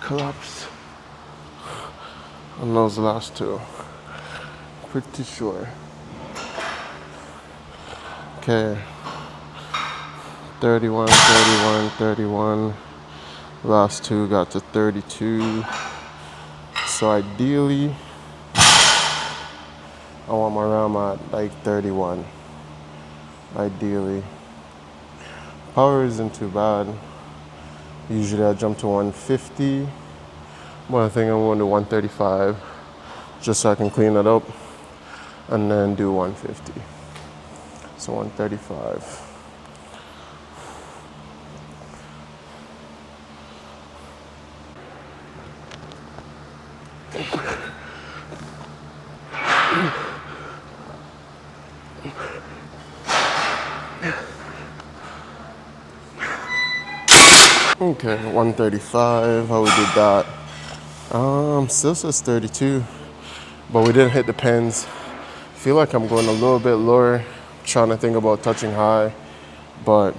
Collapse on those last two. Pretty sure. Okay. 31, 31, 31. Last two got to 32. So ideally, I want my RAM at like 31. Ideally. Power isn't too bad. Usually I jump to 150. But I think I'm going to 135 just so I can clean it up and then do 150. So 135. Okay, 135, how we did that. Still says 32, but we didn't hit the pins. Feel like I'm going a little bit lower, trying to think about touching high, but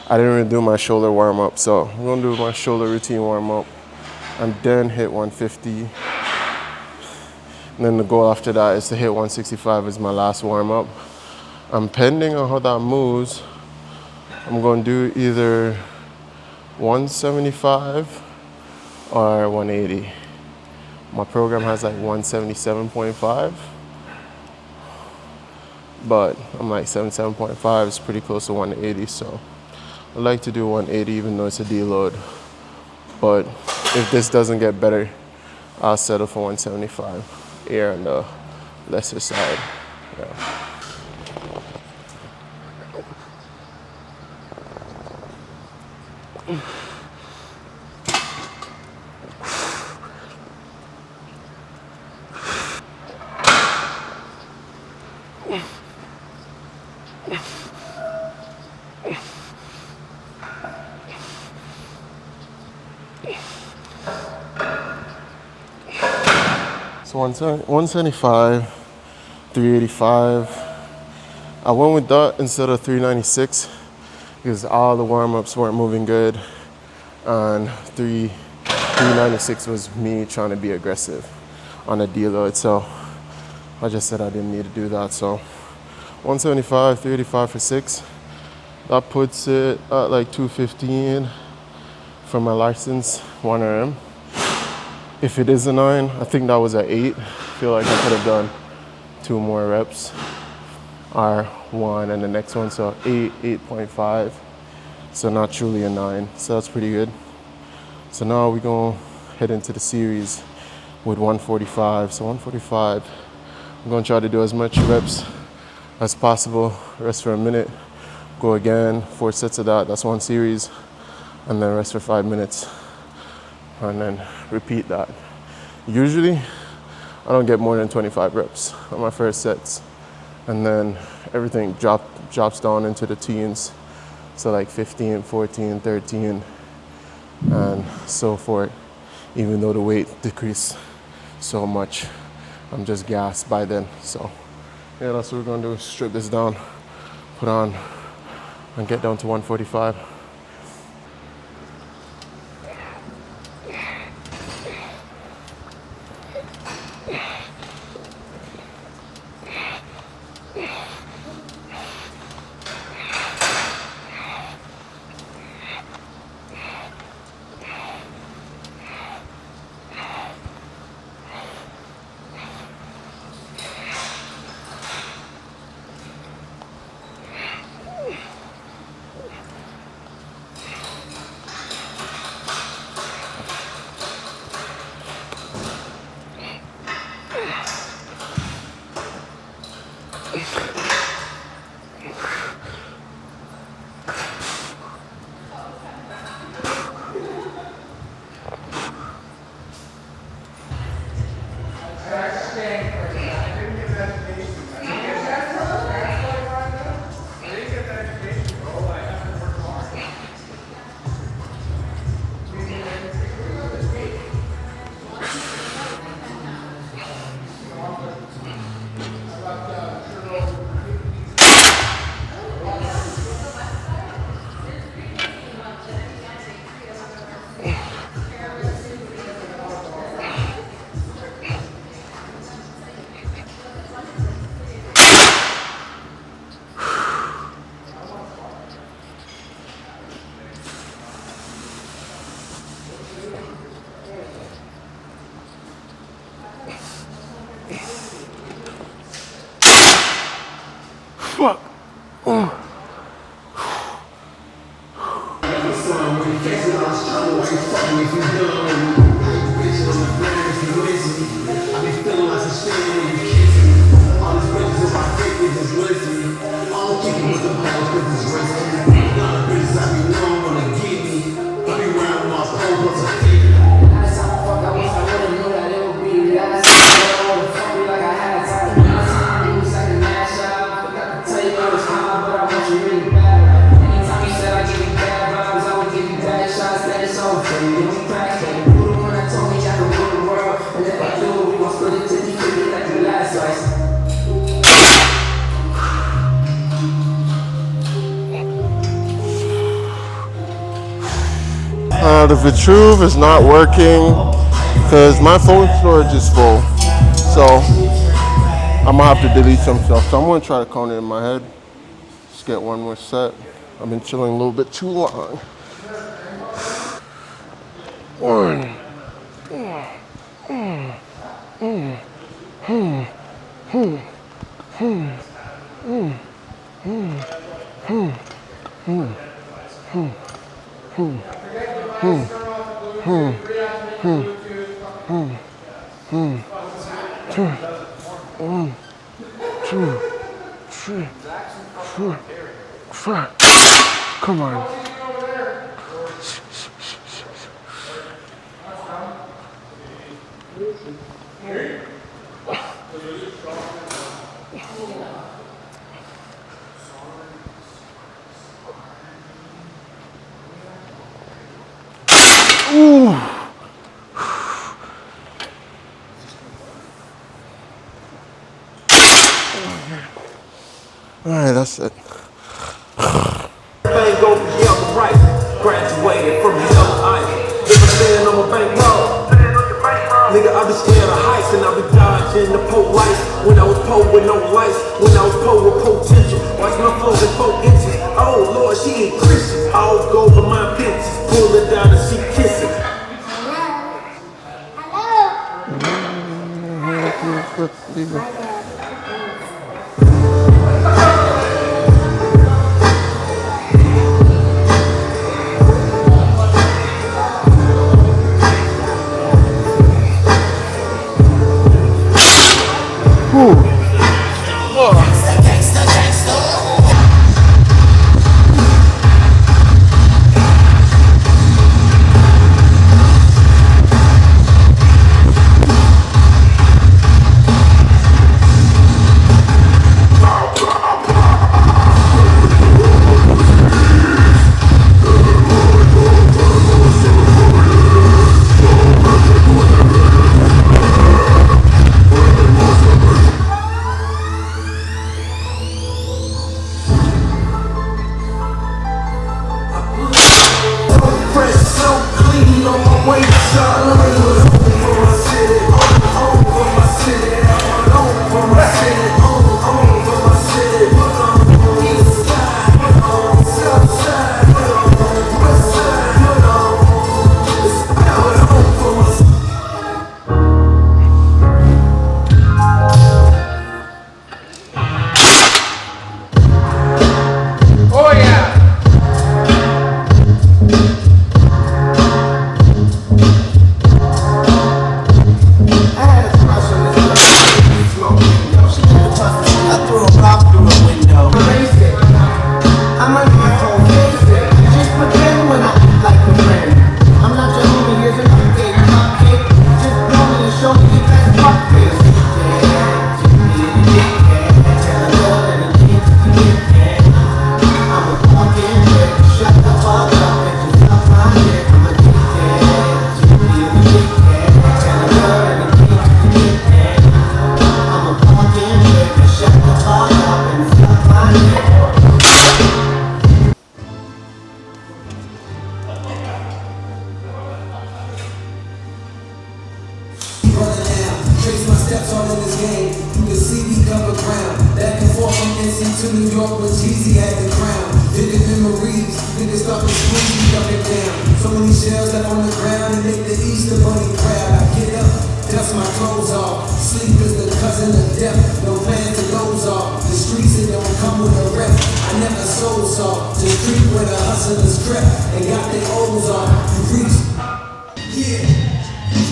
I didn't really do my shoulder warm up, so I'm gonna do my shoulder routine warm up and then hit 150. And then the goal after that is to hit 165 as my last warm up. Depending on how that moves, I'm gonna do either 175 or 180. My program has like 177.5, but I'm like 77.5 is pretty close to 180, so I like to do 180 even though it's a deload. But if this doesn't get better, I'll settle for 175, air on the lesser side. Yeah. So 175, 385. I went with that instead of 396 because all the warm-ups weren't moving good, and 396 was me trying to be aggressive on a deload. So I just said I didn't need to do that. So 175, 385 for 6. That puts it at like 215 for my license, 1RM. If it is a 9, I think that was at 8. I feel like I could have done 2 more reps, or 1 and the next one, so 8, 8.5. So not truly a 9, so that's pretty good. So now we're gonna head into the series with 145. So 145, I'm gonna try to do as much reps as possible, rest for a minute, go again, 4 sets of that, that's 1 series, and then rest for 5 minutes, and then repeat that. Usually, I don't get more than 25 reps on my first sets, and then everything drops down into the teens, so like 15, 14, 13, and so forth. Even though the weight decreased so much, I'm just gassed by then. So yeah, that's what we're gonna do, strip this down, put on, and get down to 145. Fuck. The Vitruve is not working because my phone storage is full. So I'm gonna have to delete some stuff. So I'm gonna try to count it in my head. Just get one more set. I've been chilling a little bit too long. One. Two, three, four, five. Come on. Ooh. All right, that's it. Bang over yellow right, graduated from yellow ice. If I stand on my bankroll, nigga, I be scared of heights and I be dodging the police. When I was poor with no lights, when I was poor with potential. Watch my flows in 4 inches. Oh Lord, she ain't Christian. All go over my pictures, pull her down and she kissing. Hello. Sleep is the cousin of death. No plans to goes off. The streets, it don't come with hustlers crap. They got their O's on. You reach. Yeah.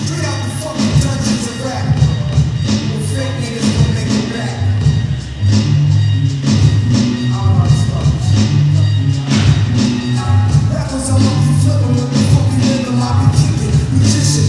Straight out the fucking dungeons of rap. The fake niggas gon' make it back. I don't know how to start this shit. Rappers, I'm up to flipping with the fucking rhythm. I be kicking. Musician.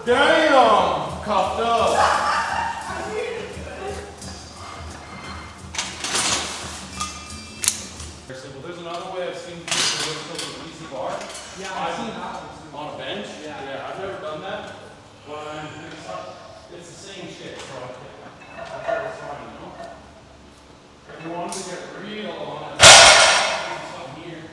Damn! Cuffed up. Well, there's another way I've seen people lift up with an easy bar. Yeah, I've seen that on a bench. Yeah, I've never done that. But it's the same shit, so I thought it was fine, you know? If you wanted to get real on it, something here.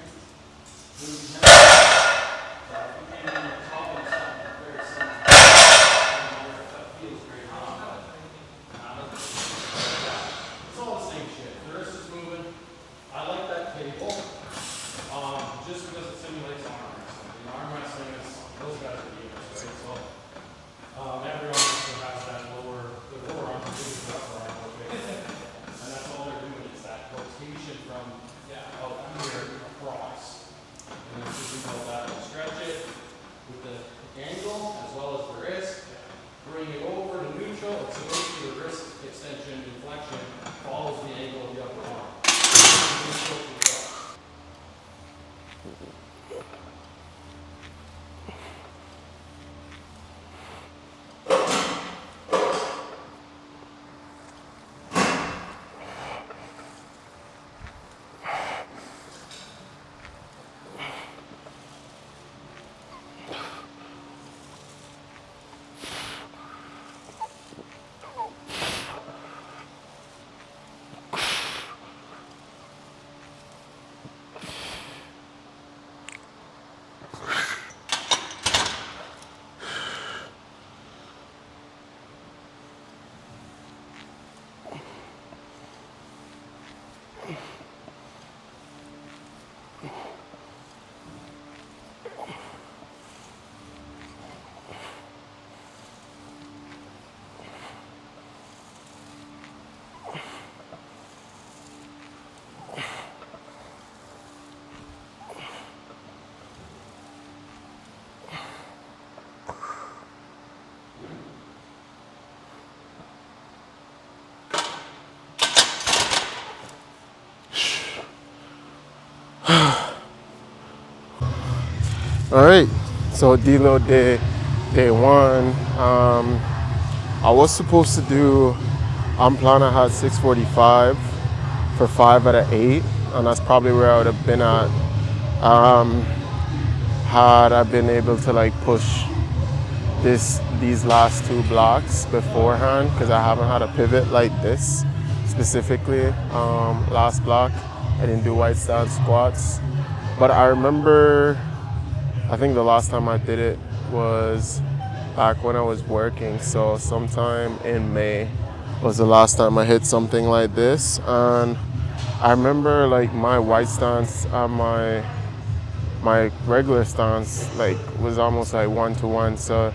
Just because it simulates arm wrestling. And arm wrestling is, those guys are units, right? So, everyone also has that the lower arm is the upper arm rotation. And that's all they're doing is that rotation from out here across. And then just build that and stretch it with the angle as well as the wrist. Bring it over to neutral. So basically the wrist extension deflection follows the angle of the upper arm. All right, so deload day one. I was supposed to do, I'm planning I had 645 for 5 out of 8, and that's probably where I would have been at had I been able to like push these last 2 blocks beforehand, because I haven't had a pivot like this specifically. Last block I didn't do white stance squats, but I remember I think the last time I did it was back when I was working, so sometime in May was the last time I hit something like this. And I remember like my white stance and my regular stance like was almost like 1-to-1, so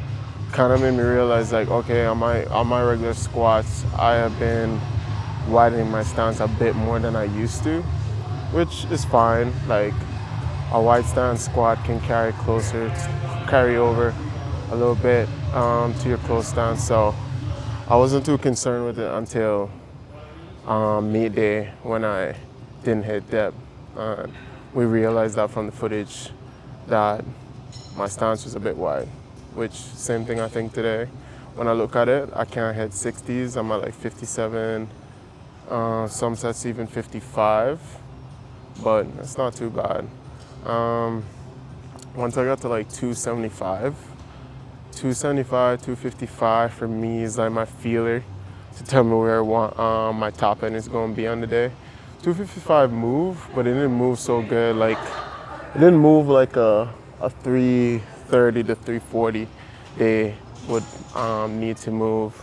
kind of made me realize like, okay, on my regular squats I have been widening my stance a bit more than I used to, which is fine. Like a wide stance squat can carry carry over a little bit to your close stance. So I wasn't too concerned with it until meet day when I didn't hit depth. And we realized that from the footage that my stance was a bit wide, which same thing I think today. When I look at it, I can't hit 60s. I'm at like 57, some sets even 55, but it's not too bad. Once I got to like 255 for me is like my feeler to tell me where I want my top end is going to be on the day. 255 move, but it didn't move so good. Like it didn't move like a 330 to 340 they would need to move,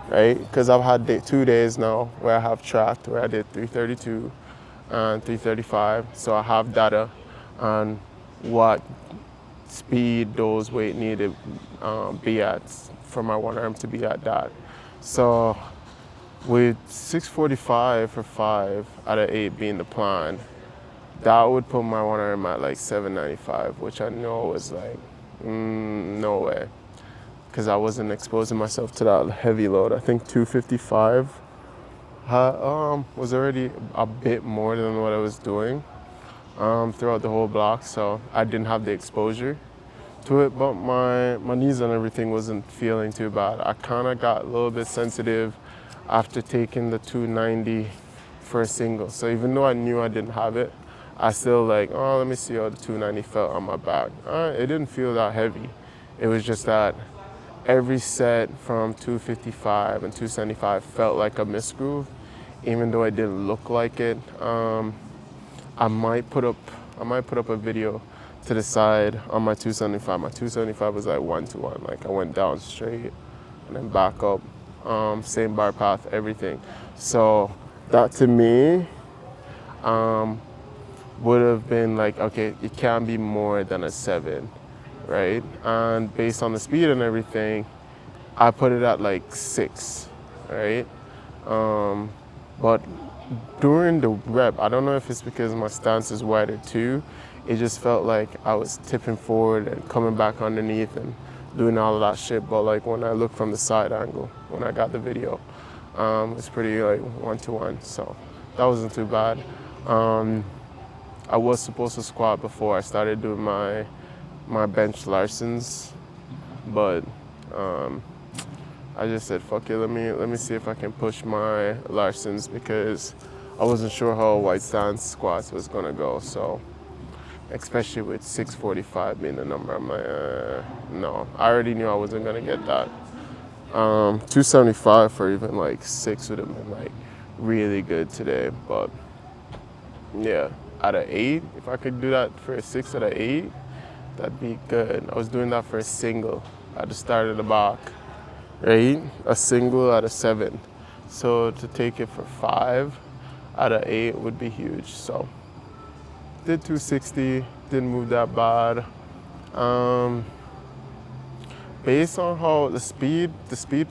right? Because I've had 2 days now where I have tracked where I did 332 and 335, so I have data on what speed those weight needed be at for my one arm to be at that. So with 645 for 5 out of 8 being the plan, that would put my one arm at like 795, which I know was like, no way. Because I wasn't exposing myself to that heavy load. I think 255 was already a bit more than what I was doing throughout the whole block, so I didn't have the exposure to it, but my knees and everything wasn't feeling too bad. I kind of got a little bit sensitive after taking the 290 for a single. So even though I knew I didn't have it, I still like, oh, let me see how the 290 felt on my back. It didn't feel that heavy. It was just that every set from 255 and 275 felt like a misgroove, even though it didn't look like it. I might put up a video to the side on my 275. My 275 was like 1-to-1. Like I went down straight and then back up, same bar path, everything. So that to me would have been like, okay, it can't be more than a 7, right? And based on the speed and everything, I put it at like 6, right? But during the rep, I don't know if it's because my stance is wider too, it just felt like I was tipping forward and coming back underneath and doing all of that shit. But like when I look from the side angle, when I got the video, it's pretty like 1-to-1. So that wasn't too bad. I was supposed to squat before I started doing my bench Larsons, but I just said, fuck it, let me see if I can push my Larsons because I wasn't sure how white stance squats was gonna go. So especially with 645 being the number, I'm like, no, I already knew I wasn't gonna get that. 275 for even like 6 would have been like really good today, but yeah, out of 8, if I could do that for a 6 out of 8, that'd be good. I was doing that for a single at the start of the block, right? A single out of 7. So to take it for 5 out of 8 would be huge. So did 260, didn't move that bad. Based on how the speed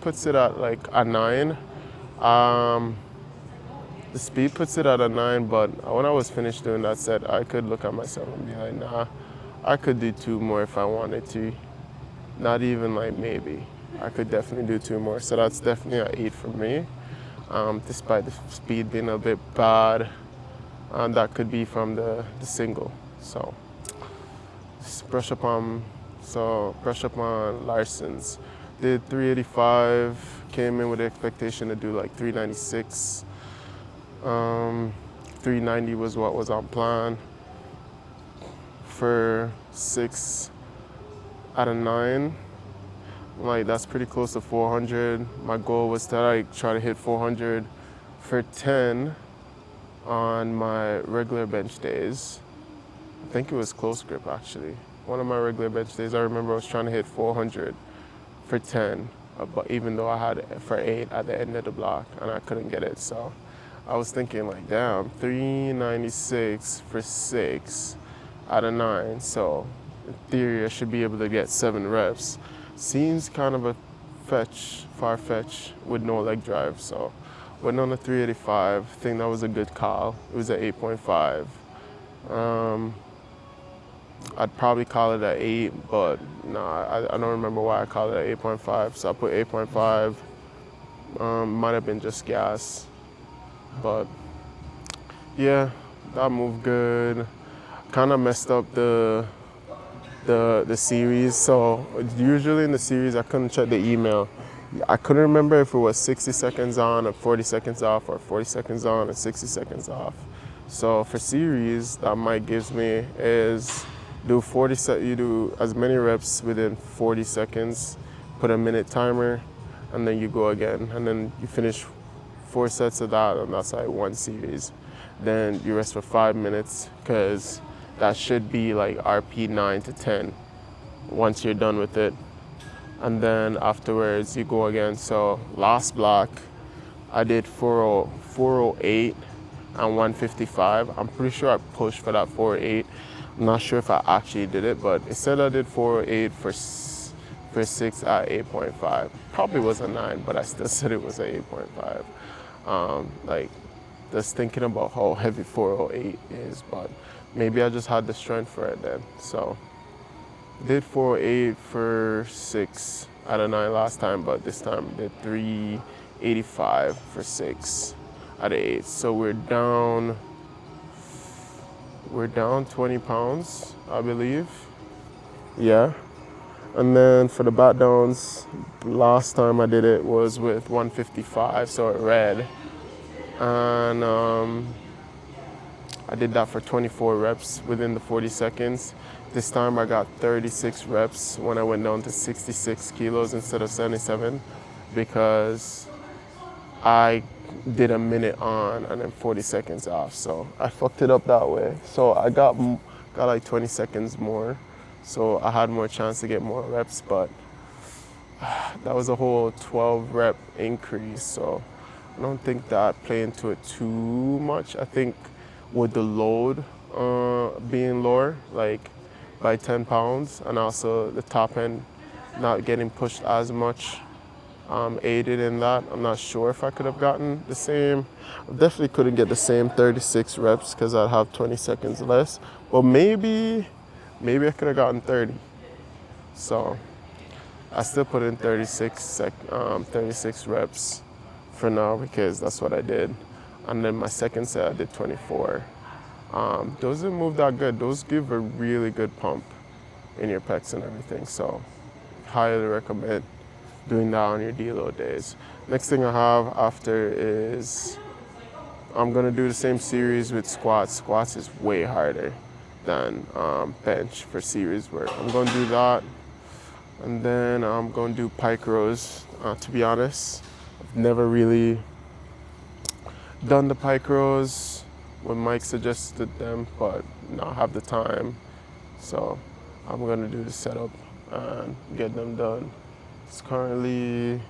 puts it at like a 9. The speed puts it at a 9, but when I was finished doing that set, I could look at myself and be like, nah, I could do 2 more if I wanted to. Not even like maybe. I could definitely do 2 more. So that's definitely an 8 for me, despite the speed being a bit bad. That could be from the single. So just brush up on Larsons. Did 385, came in with the expectation to do like 396. 390 was what was on plan for 6 out of 9. Like that's pretty close to 400. My goal was to like try to hit 400 for 10 on my regular bench days. I think it was close grip actually. One of my regular bench days, I remember I was trying to hit 400 for 10, but even though I had it for 8 at the end of the block and I couldn't get it. So I was thinking like, damn, 396 for 6 out of 9. So in theory, I should be able to get 7 reps. Seems kind of a far-fetched with no leg drive. So went on a 385. I think that was a good call. It was at 8.5. I'd probably call it an 8, but I don't remember why I called it an 8.5. So I put 8.5. Might have been just gas, but yeah, that moved good. Kind of messed up the series. So usually in the series, I couldn't check the email. I couldn't remember if it was 60 seconds on or 40 seconds off, or 40 seconds on and 60 seconds off. So for series, that Mike gives me is you do as many reps within 40 seconds, put a minute timer, and then you go again, and then you finish 4 sets of that, and that's like one series. Then you rest for 5 minutes, because that should be like RP 9 to 10 once you're done with it. And then afterwards you go again. So last block I did 408 and 155. I'm pretty sure I pushed for that 408. I'm not sure if I actually did it, but it said I did 408 for 6 at 8.5. Probably was a 9, but I still said it was a 8.5. Like, just thinking about how heavy 408 is, but maybe I just had the strength for it then. So did 408 for 6 out of 9 last time, but this time did 385 for 6 out of 8. So we're down 20 pounds, I believe. Yeah. And then for the bat downs, last time I did it was with 155, so it read. And I did that for 24 reps within the 40 seconds. This time I got 36 reps when I went down to 66 kilos instead of 77, because I did a minute on and then 40 seconds off. So I fucked it up that way. So I got like 20 seconds more. So I had more chance to get more reps, but that was a whole 12 rep increase. So I don't think that played into it too much. I think with the load being lower, like by 10 pounds, and also the top end not getting pushed as much, aided in that. I'm not sure if I could have gotten the same. I definitely couldn't get the same 36 reps because I'd have 20 seconds less. But maybe I could have gotten 30. So I still put in 36 reps for now, because that's what I did. And then my second set I did 24. Those didn't move that good. Those give a really good pump in your pecs and everything. So highly recommend doing that on your deload days. Next thing I have after is I'm gonna do the same series with squats. Squats is way harder than bench for series work. I'm gonna do that, and then I'm gonna do pike rows. To be honest, I've never really done the pike rows when Mike suggested them, but not have the time. So I'm gonna do the setup and get them done. It's currently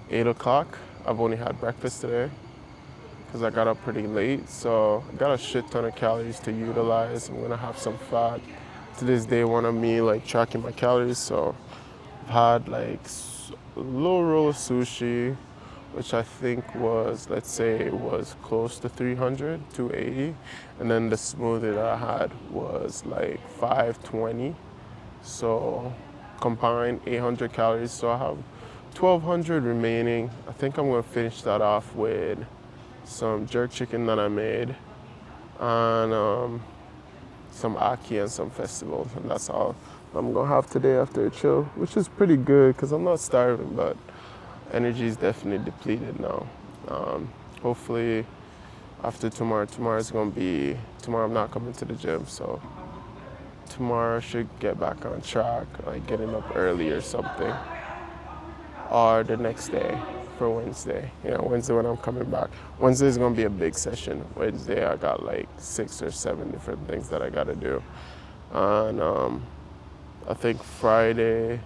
8 o'clock. I've only had breakfast today because I got up pretty late. So I got a shit ton of calories to utilize. I'm gonna have some fat. To this day, one of me like tracking my calories. So I've had like a little roll of sushi, which I think was, let's say it was close to 300, 280. And then the smoothie that I had was like 520. So combined 800 calories. So I have 1200 remaining. I think I'm gonna finish that off with some jerk chicken that I made, and some Aki and some festivals. And that's all I'm gonna have today after a chill, which is pretty good because I'm not starving, but energy is definitely depleted now. Hopefully after tomorrow I'm not coming to the gym, so tomorrow I should get back on track, like getting up early or something. Or the next day for Wednesday. Wednesday when I'm coming back. Wednesday is gonna be a big session. Wednesday I got like 6 or 7 different things that I gotta do. And I think Friday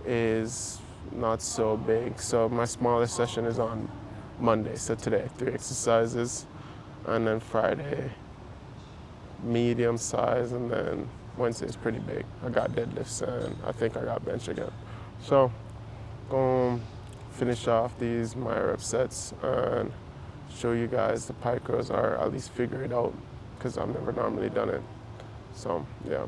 is not so big. So my smallest session is on Monday. So today, 3 exercises. And then Friday, medium size, and then Wednesday is pretty big. I got deadlifts and I think I got bench again. So gonna finish off these my rep sets and show you guys the pike rows, or at least figure it out because I've never normally done it. So, yeah.